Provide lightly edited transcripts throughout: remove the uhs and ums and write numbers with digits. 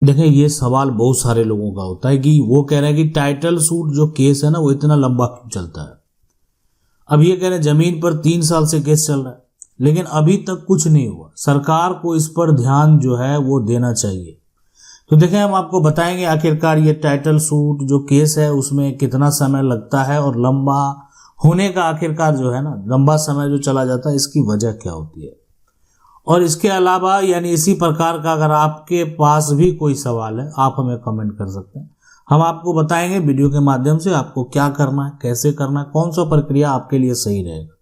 देखें, ये सवाल बहुत सारे लोगों का होता है कि वो कह रहे हैं कि टाइटल सूट जो केस है ना वो इतना लंबा क्यों चलता है। अब ये कह रहे हैं जमीन पर 3 साल से केस चल रहा है लेकिन अभी तक कुछ नहीं हुआ। सरकार को इस पर ध्यान जो है वो देना चाहिए। तो देखें, हम आपको बताएंगे आखिरकार ये टाइटल सूट जो केस है उसमें कितना समय लगता है और लंबा होने का आखिरकार जो है ना लंबा समय जो चला जाता है इसकी वजह क्या होती है। और इसके अलावा यानी इसी प्रकार का अगर आपके पास भी कोई सवाल है आप हमें कमेंट कर सकते हैं। हम आपको बताएंगे वीडियो के माध्यम से आपको क्या करना है, कैसे करना है, कौन सा प्रक्रिया आपके लिए सही रहेगा।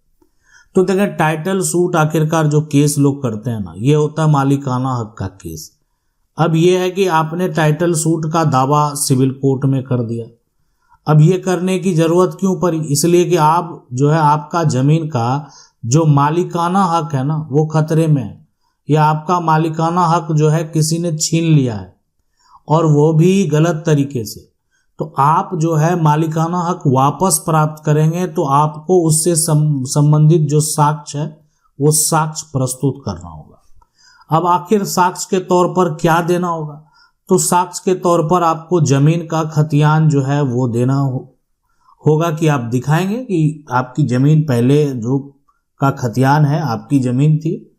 तो देखें, टाइटल सूट आखिरकार जो केस लोग करते हैं ना ये होता है मालिकाना हक का केस। अब ये है कि आपने टाइटल सूट का दावा सिविल कोर्ट में कर दिया। अब ये करने की जरूरत क्यों पड़ी? इसलिए कि आप जो है आपका जमीन का जो मालिकाना हक है ना वो खतरे में है, या आपका मालिकाना हक जो है किसी ने छीन लिया है और वो भी गलत तरीके से। तो आप जो है मालिकाना हक वापस प्राप्त करेंगे तो आपको उससे संबंधित जो साक्ष्य है वो साक्ष्य प्रस्तुत करना होगा। अब आखिर साक्ष्य के तौर पर क्या देना होगा? तो साक्ष्य के तौर पर आपको जमीन का खतियान जो है वो देना होगा कि आप दिखाएंगे कि आपकी जमीन पहले जो का खतियान है आपकी जमीन थी,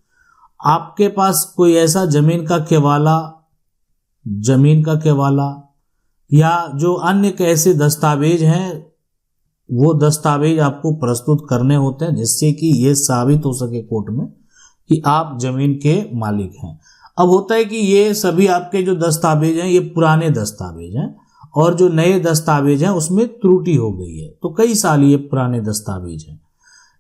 आपके पास कोई ऐसा जमीन का केवाला या जो अन्य कैसे दस्तावेज हैं वो दस्तावेज आपको प्रस्तुत करने होते हैं जिससे कि ये साबित हो सके कोर्ट में कि आप जमीन के मालिक हैं। अब होता है कि ये सभी आपके जो दस्तावेज हैं ये पुराने दस्तावेज हैं और जो नए दस्तावेज हैं उसमें त्रुटि हो गई है। तो कई साल ये पुराने दस्तावेज हैं,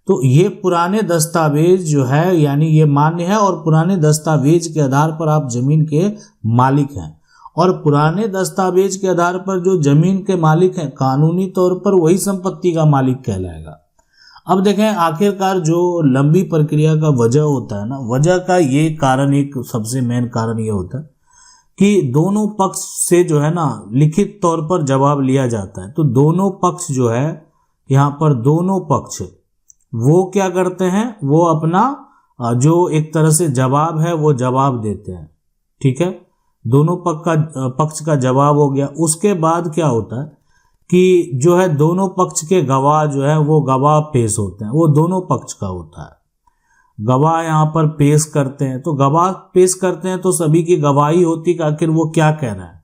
तो ये पुराने दस्तावेज जो है यानी ये मान्य है और पुराने दस्तावेज के आधार पर आप जमीन के मालिक हैं। और पुराने दस्तावेज के आधार पर जो जमीन के मालिक हैं कानूनी तौर पर वही संपत्ति का मालिक कहलाएगा। अब देखें, आखिरकार जो लंबी प्रक्रिया का वजह होता है ना, वजह का ये कारण एक सबसे मेन कारण ये होता है कि दोनों पक्ष से जो है ना लिखित तौर पर जवाब लिया जाता है। तो दोनों पक्ष जो है यहाँ पर दोनों पक्ष वो क्या करते हैं, वो अपना जो एक तरह से जवाब है वो जवाब देते हैं। ठीक है, दोनों पक्ष का जवाब हो गया। उसके बाद क्या होता है कि जो है दोनों पक्ष के गवाह जो है वो गवाह पेश होते हैं, वो दोनों पक्ष का होता है। गवाह यहाँ पर पेश करते हैं, तो गवाह पेश करते हैं तो सभी की गवाही होती कि आखिर वो क्या कह रहा है।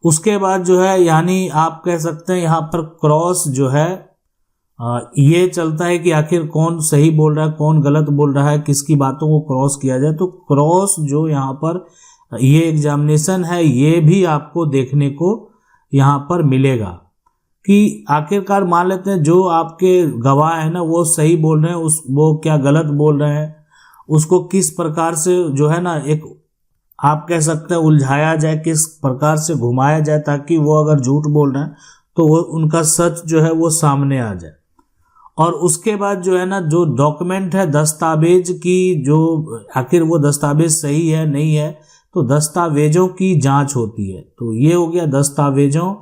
उसके बाद जो है यानी आप कह सकते हैं यहाँ पर क्रॉस जो है ये चलता है कि आखिर कौन सही बोल रहा है कौन गलत बोल रहा है, किसकी बातों को क्रॉस किया जाए। तो क्रॉस जो यहाँ पर ये एग्जामिनेशन है ये भी आपको देखने को यहाँ पर मिलेगा कि आखिरकार मान लेते हैं जो आपके गवाह है ना वो सही बोल रहे हैं, वो क्या गलत बोल रहे हैं, उसको किस प्रकार से जो है ना एक आप कह सकते हैं उलझाया जाए, किस प्रकार से घुमाया जाए ताकि वो अगर झूठ बोल रहे हैं तो वो उनका सच जो है वो सामने आ जाए। और उसके बाद जो है ना जो डॉक्यूमेंट है दस्तावेज की जो आखिर वो दस्तावेज सही है नहीं है, तो दस्तावेजों की जांच होती है। तो ये हो गया दस्तावेजों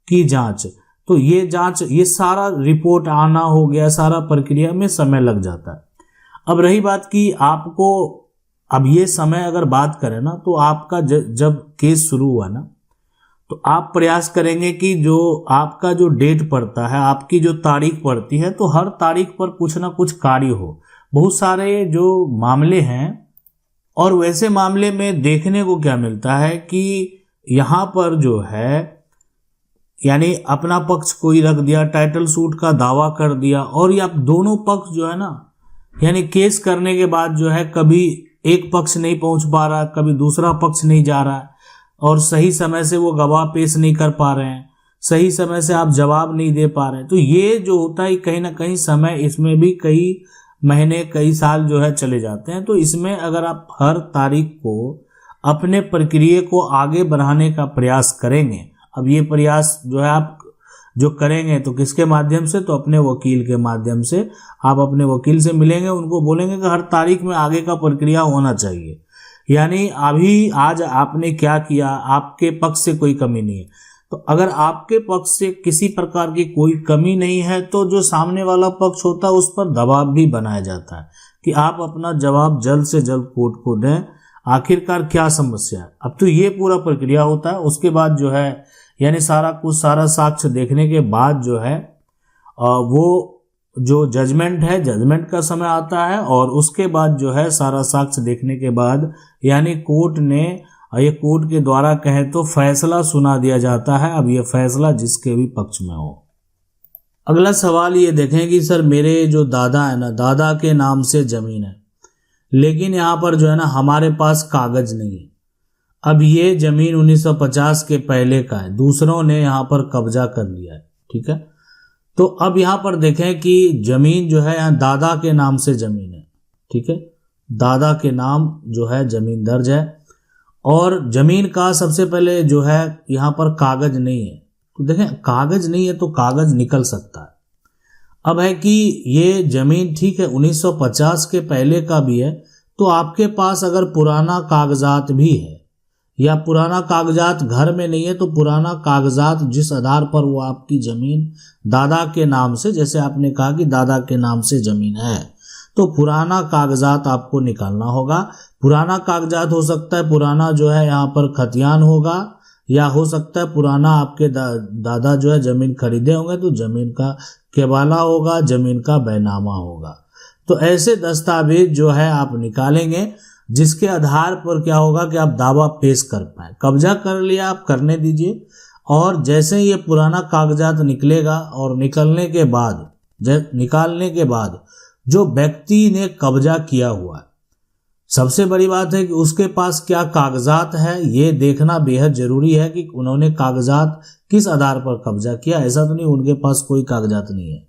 की जांच। तो ये जांच ये सारा रिपोर्ट आना हो गया, सारा प्रक्रिया में समय लग जाता है। अब रही बात कि आपको अब ये समय अगर बात करें ना तो आपका जब केस शुरू हुआ ना तो आप प्रयास करेंगे कि जो आपका जो डेट पड़ता है आपकी जो तारीख पड़ती है तो हर तारीख पर कुछ ना कुछ कार्य हो। बहुत सारे जो मामले हैं और वैसे मामले में देखने को क्या मिलता है कि यहाँ पर जो है यानी अपना पक्ष कोई रख दिया, टाइटल सूट का दावा कर दिया और ये आप दोनों पक्ष जो है ना यानी केस करने के बाद जो है कभी एक पक्ष नहीं पहुंच पा रहा, कभी दूसरा पक्ष नहीं जा रहा है और सही समय से वो गवाह पेश नहीं कर पा रहे हैं, सही समय से आप जवाब नहीं दे पा रहे हैं। तो ये जो होता है कहीं ना कहीं समय इसमें भी कई महीने कई साल जो है चले जाते हैं। तो इसमें अगर आप हर तारीख को अपने प्रक्रिया को आगे बढ़ाने का प्रयास करेंगे, अब ये प्रयास जो है आप जो करेंगे तो किसके माध्यम से, तो अपने वकील के माध्यम से। आप अपने वकील से मिलेंगे, उनको बोलेंगे कि हर तारीख में आगे का प्रक्रिया होना चाहिए, यानी अभी आज आपने क्या किया, आपके पक्ष से कोई कमी नहीं है। तो अगर आपके पक्ष से किसी प्रकार की कोई कमी नहीं है तो जो सामने वाला पक्ष होता है उस पर दबाव भी बनाया जाता है कि आप अपना जवाब जल्द से जल्द कोर्ट को दें, आखिरकार क्या समस्या है। अब तो ये पूरा प्रक्रिया होता है। उसके बाद जो है यानी सारा साक्ष्य देखने के बाद जो है वो जो जजमेंट है, जजमेंट का समय आता है, और उसके बाद जो है सारा साक्ष्य देखने के बाद यानी कोर्ट ने, ये कोर्ट के द्वारा कहें तो फैसला सुना दिया जाता है। अब ये फैसला जिसके भी पक्ष में हो। अगला सवाल ये देखें कि सर मेरे जो दादा है ना, दादा के नाम से जमीन है, लेकिन यहाँ पर जो है ना हमारे पास कागज नहीं है। अब ये जमीन 1950 के पहले का है, दूसरों ने यहाँ पर कब्जा कर लिया है, ठीक है। तो अब यहाँ पर देखें कि जमीन जो है यहाँ दादा के नाम से जमीन है, ठीक है, दादा के नाम जो है जमीन दर्ज है, और जमीन का सबसे पहले जो है यहाँ पर कागज नहीं है। तो देखें कागज नहीं है तो कागज निकल सकता है। अब है कि ये जमीन ठीक है 1950 के पहले का भी है, तो आपके पास अगर पुराना कागजात भी है या पुराना कागजात घर में नहीं है, तो पुराना कागजात जिस आधार पर वो आपकी जमीन दादा के नाम से, जैसे आपने कहा कि दादा के नाम से जमीन है, तो पुराना कागजात आपको निकालना होगा। पुराना कागजात हो सकता है पुराना जो है यहाँ पर खतियान होगा, या हो सकता है पुराना आपके दादा जो है जमीन खरीदे होंगे तो जमीन का केवाला होगा, जमीन का बैनामा होगा। तो ऐसे दस्तावेज जो है आप निकालेंगे जिसके आधार पर क्या होगा कि आप दावा पेश कर पाए। कब्जा कर लिया, आप करने दीजिए, और जैसे ही ये पुराना कागजात निकलेगा और निकालने के बाद जो व्यक्ति ने कब्जा किया हुआ है, सबसे बड़ी बात है कि उसके पास क्या कागजात है, ये देखना बेहद जरूरी है कि उन्होंने कागजात किस आधार पर कब्जा किया। ऐसा तो नहीं उनके पास कोई कागजात नहीं है,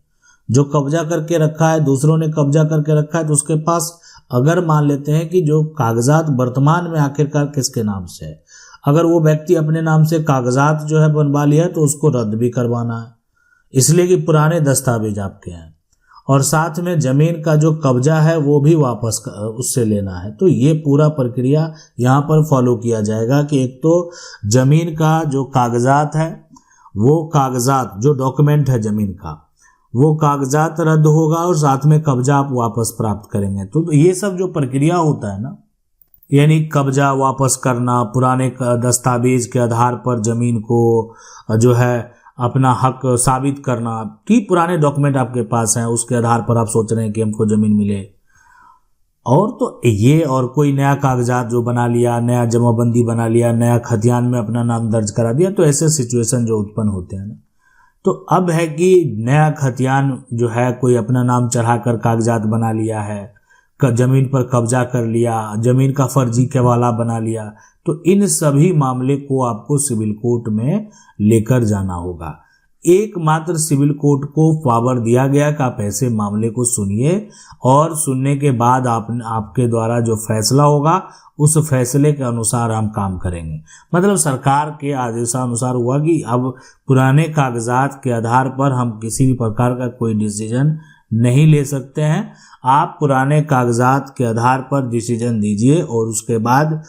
जो कब्जा करके रखा है, दूसरों ने कब्जा करके रखा है, तो उसके पास अगर मान लेते हैं कि जो कागजात वर्तमान में आखिरकार किसके नाम से है, अगर वो व्यक्ति अपने नाम से कागजात जो है बनवा लिया है तो उसको रद्द भी करवाना है, इसलिए कि पुराने दस्तावेज आपके हैं, और साथ में जमीन का जो कब्जा है वो भी वापस उससे लेना है। तो ये पूरा प्रक्रिया यहाँ पर फॉलो किया जाएगा कि एक तो जमीन का जो कागजात है, वो कागजात जो डॉक्यूमेंट है जमीन का, वो कागजात रद्द होगा, और साथ में कब्जा आप वापस प्राप्त करेंगे। तो ये सब जो प्रक्रिया होता है ना, यानी कब्जा वापस करना, पुराने दस्तावेज के आधार पर जमीन को जो है अपना हक साबित करना कि पुराने डॉक्यूमेंट आपके पास हैं, उसके आधार पर आप सोच रहे हैं कि हमको जमीन मिले, और तो ये और कोई नया कागजात जो बना लिया, नया जमाबंदी बना लिया, नया खतियान में अपना नाम दर्ज करा दिया, तो ऐसे सिचुएशन जो उत्पन्न होते हैं ना, तो अब है कि नया खतियान जो है कोई अपना नाम चढ़ाकर कागजात बना लिया है, जमीन पर कब्जा कर लिया, जमीन का फर्जी केवाला बना लिया, तो इन सभी मामले को आपको सिविल कोर्ट में लेकर जाना होगा। एकमात्र सिविल कोर्ट को पावर दिया गया कि आप ऐसे मामले को सुनिए, और सुनने के बाद आपके द्वारा जो फैसला होगा उस फैसले के अनुसार हम काम करेंगे। मतलब सरकार के आदेशानुसार हुआ कि अब पुराने कागजात के आधार पर हम किसी भी प्रकार का कोई डिसीजन नहीं ले सकते हैं। आप पुराने कागजात के आधार पर डिसीजन दीजिए, और उसके बाद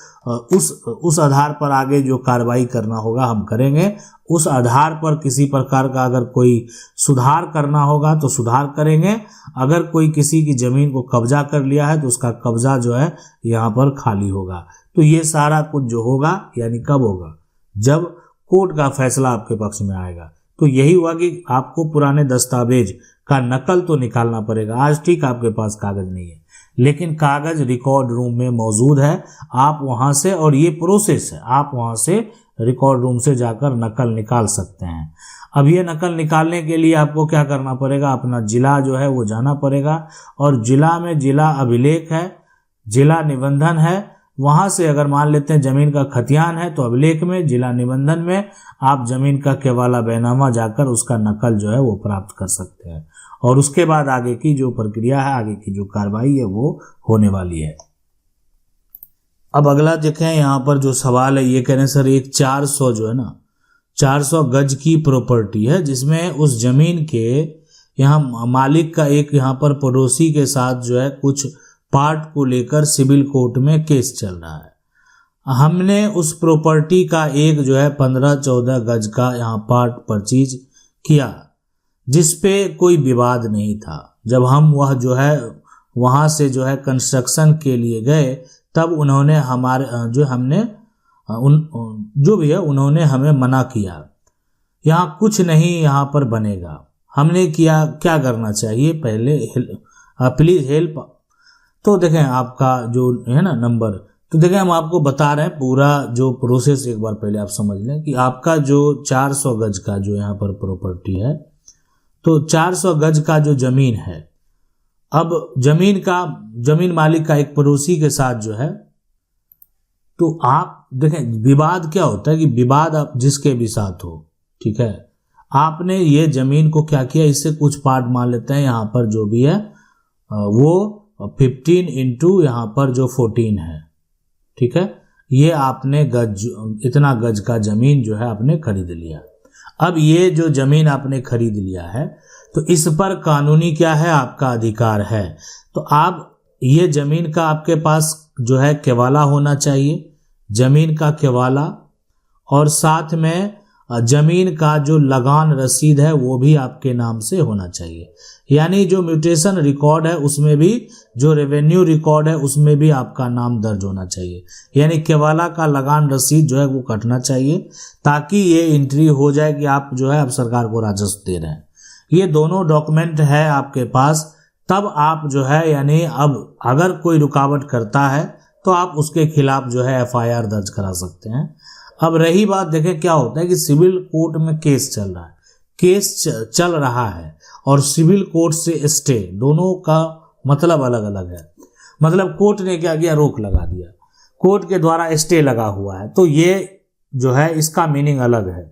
उस आधार पर आगे जो कार्रवाई करना होगा हम करेंगे। उस आधार पर किसी प्रकार का अगर कोई सुधार करना होगा तो सुधार करेंगे। अगर कोई किसी की ज़मीन को कब्जा कर लिया है तो उसका कब्जा जो है यहाँ पर खाली होगा। तो ये सारा कुछ जो होगा यानी कब होगा, जब कोर्ट का फैसला आपके पक्ष में आएगा। तो यही हुआ कि आपको पुराने दस्तावेज का नकल तो निकालना पड़ेगा। आज ठीक आपके पास कागज नहीं है, लेकिन कागज रिकॉर्ड रूम में मौजूद है, आप वहां से, और ये प्रोसेस है, आप वहां से रिकॉर्ड रूम से जाकर नकल निकाल सकते हैं। अब ये नकल निकालने के लिए आपको क्या करना पड़ेगा, अपना जिला जो है वो जाना पड़ेगा, और जिला में जिला अभिलेख है, जिला निबंधन है, वहां से अगर मान लेते हैं जमीन का खतियान है तो अभिलेख में, जिला निबंधन में आप जमीन का केवाला बैनामा जाकर उसका नकल जो है वो प्राप्त कर सकते हैं, और उसके बाद आगे की जो प्रक्रिया है, आगे की जो कार्रवाई है वो होने वाली है। अब अगला देखें, यहाँ पर जो सवाल है ये कह रहे हैं सर एक 400 जो है ना 400 गज की प्रॉपर्टी है, जिसमें उस जमीन के यहाँ मालिक का एक यहाँ पर पड़ोसी के साथ जो है कुछ पार्ट को लेकर सिविल कोर्ट में केस चल रहा है। हमने उस प्रॉपर्टी का एक जो है 15-14 गज का यहाँ पार्ट परचेज किया, जिसपे कोई विवाद नहीं था। जब हम वह जो है वहाँ से जो है कंस्ट्रक्शन के लिए गए तब उन्होंने हमारे जो हमने जो भी है उन्होंने हमें मना किया, यहाँ कुछ नहीं यहाँ पर बनेगा। हमने क्या करना चाहिए, पहले प्लीज हेल्प। तो देखें आपका जो है ना नंबर, तो देखें हम आपको बता रहे हैं पूरा जो प्रोसेस, एक बार पहले आप समझ लें कि आपका जो 400 गज का जो यहाँ पर प्रॉपर्टी है, तो 400 गज का जो जमीन है, अब जमीन मालिक का एक पड़ोसी के साथ जो है, तो आप देखें विवाद क्या होता है कि विवाद आप जिसके भी साथ हो, ठीक है, आपने ये जमीन को क्या किया, इससे कुछ पार्ट मान लेते हैं, यहाँ पर जो भी है वो 15 इंटू यहाँ पर जो 14 है, ठीक है, ये आपने इतना गज का जमीन जो है आपने खरीद लिया। अब ये जो जमीन आपने खरीद लिया है, तो इस पर कानूनी क्या है, आपका अधिकार है। तो आप ये जमीन का आपके पास जो है केवाला होना चाहिए, जमीन का केवाला, और साथ में जमीन का जो लगान रसीद है वो भी आपके नाम से होना चाहिए। यानी जो म्यूटेशन रिकॉर्ड है उसमें भी, जो रेवेन्यू रिकॉर्ड है उसमें भी आपका नाम दर्ज होना चाहिए। यानी केवाला का लगान रसीद जो है वो कटना चाहिए, ताकि ये एंट्री हो जाए कि आप जो है अब सरकार को राजस्व दे रहे हैं। ये दोनों डॉक्यूमेंट है आपके पास, तब आप जो है यानी अब अगर कोई रुकावट करता है तो आप उसके खिलाफ जो है FIR दर्ज करा सकते हैं। अब रही बात, देखें क्या होता है कि सिविल कोर्ट में केस चल रहा है, केस चल रहा है और सिविल कोर्ट से स्टे, दोनों का मतलब अलग अलग है। मतलब कोर्ट ने क्या किया, रोक लगा दिया, कोर्ट के द्वारा स्टे लगा हुआ है, तो ये जो है इसका मीनिंग अलग है।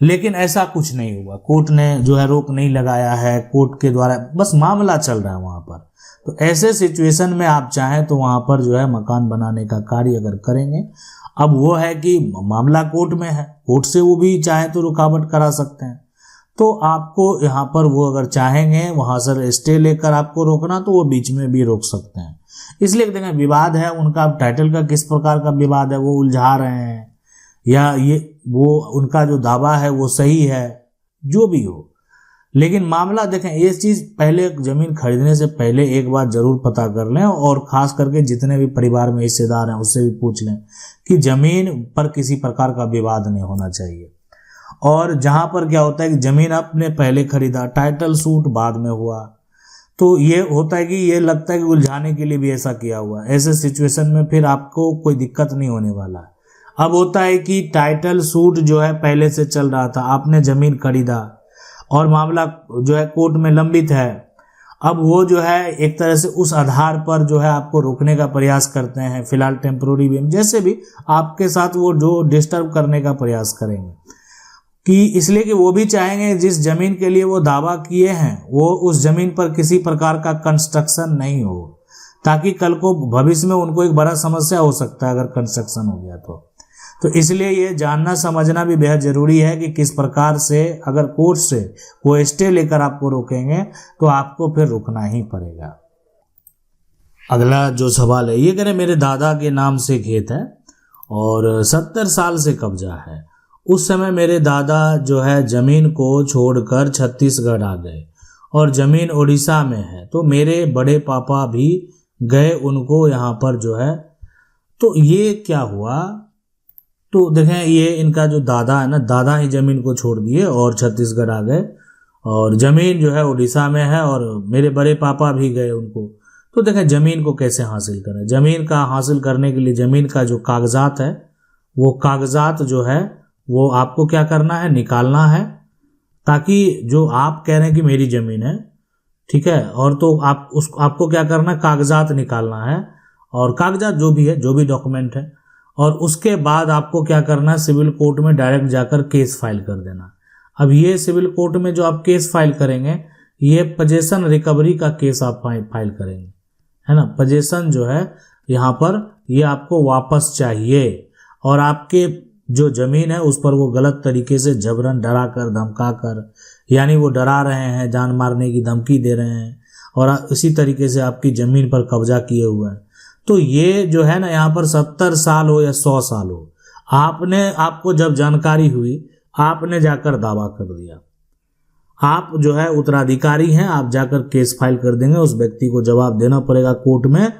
लेकिन ऐसा कुछ नहीं हुआ, कोर्ट ने जो है रोक नहीं लगाया है, कोर्ट के द्वारा बस मामला चल रहा है वहाँ पर। तो ऐसे सिचुएशन में आप चाहें तो वहाँ पर जो है मकान बनाने का कार्य अगर करेंगे, अब वो है कि मामला कोर्ट में है, कोर्ट से वो भी चाहे तो रुकावट करा सकते हैं। तो आपको यहाँ पर वो अगर चाहेंगे वहाँ से स्टे लेकर आपको रोकना, तो वो बीच में भी रोक सकते हैं। इसलिए देखें विवाद है उनका, टाइटल का किस प्रकार का विवाद है, वो उलझा रहे हैं या ये वो उनका जो दावा है वो सही है, जो भी हो। लेकिन मामला देखें, ये चीज़ पहले जमीन खरीदने से पहले एक बार जरूर पता कर लें, और ख़ास करके जितने भी परिवार में हिस्सेदार हैं उससे भी पूछ लें कि ज़मीन पर किसी प्रकार का विवाद नहीं होना चाहिए। और जहाँ पर क्या होता है कि ज़मीन आपने पहले खरीदा, टाइटल सूट बाद में हुआ, तो ये होता है कि ये लगता है कि उलझाने के लिए भी ऐसा किया हुआ। ऐसे सिचुएशन में फिर आपको कोई दिक्कत नहीं होने वाला। अब होता है कि टाइटल सूट जो है पहले से चल रहा था, आपने ज़मीन खरीदा और मामला जो है कोर्ट में लंबित है। अब वो जो है एक तरह से उस आधार पर जो है आपको रोकने का प्रयास करते हैं, फिलहाल टेम्प्रोरी भी, जैसे भी आपके साथ वो जो डिस्टर्ब करने का प्रयास करेंगे, कि इसलिए कि वो भी चाहेंगे जिस जमीन के लिए वो दावा किए हैं वो उस जमीन पर किसी प्रकार का कंस्ट्रक्शन नहीं हो, ताकि कल को भविष्य में उनको एक बड़ा समस्या हो सकता है अगर कंस्ट्रक्शन हो गया तो इसलिए ये जानना समझना भी बेहद जरूरी है कि किस प्रकार से अगर कोर्ट से वो स्टे लेकर आपको रोकेंगे तो आपको फिर रुकना ही पड़ेगा। अगला जो सवाल है ये कह रहे मेरे दादा के नाम से खेत है और 70 साल से कब्जा है। उस समय मेरे दादा जो है जमीन को छोड़कर छत्तीसगढ़ आ गए और जमीन उड़ीसा में है, तो मेरे बड़े पापा भी गए उनको यहाँ पर जो है, तो ये क्या हुआ, तो देखें ये इनका जो दादा है ना, दादा ही जमीन को छोड़ दिए और छत्तीसगढ़ आ गए और ज़मीन जो है उड़ीसा में है और मेरे बड़े पापा भी गए उनको। तो देखें ज़मीन को कैसे हासिल करें, ज़मीन का हासिल करने के लिए ज़मीन का जो कागजात है वो कागजात जो है वो आपको क्या करना है, निकालना है, ताकि जो आप कह रहे हैं कि मेरी ज़मीन है, ठीक है, और तो आपको क्या करना है, कागजात निकालना है और कागजात जो भी है, जो भी डॉक्यूमेंट है, और उसके बाद आपको क्या करना है, सिविल कोर्ट में डायरेक्ट जाकर केस फाइल कर देना। अब ये सिविल कोर्ट में जो आप केस फाइल करेंगे ये पोजेशन रिकवरी का केस आप फाइल करेंगे, है ना। पोजेशन जो है यहाँ पर ये आपको वापस चाहिए और आपके जो ज़मीन है उस पर वो गलत तरीके से जबरन डरा कर धमका कर, यानी वो डरा रहे हैं, जान मारने की धमकी दे रहे हैं और इसी तरीके से आपकी ज़मीन पर कब्जा किए हुए हैं। तो ये जो है ना, यहाँ पर 70 साल हो या 100 साल हो, आपको जब जानकारी हुई आपने जाकर दावा कर दिया, आप जो है उत्तराधिकारी हैं, आप जाकर केस फाइल कर देंगे, उस व्यक्ति को जवाब देना पड़ेगा कोर्ट में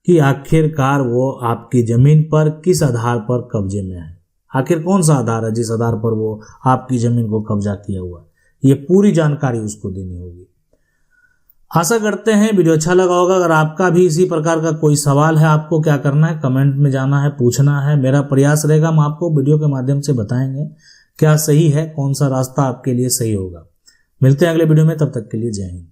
कि आखिरकार वो आपकी ज़मीन पर किस आधार पर कब्जे में है, आखिर कौन सा आधार है जिस आधार पर वो आपकी ज़मीन को कब्जा किया हुआ है, ये पूरी जानकारी उसको देनी होगी। आशा करते हैं वीडियो अच्छा लगा होगा। अगर आपका भी इसी प्रकार का कोई सवाल है, आपको क्या करना है, कमेंट में जाना है, पूछना है। मेरा प्रयास रहेगा हम आपको वीडियो के माध्यम से बताएंगे क्या सही है, कौन सा रास्ता आपके लिए सही होगा। मिलते हैं अगले वीडियो में, तब तक के लिए जय हिंद।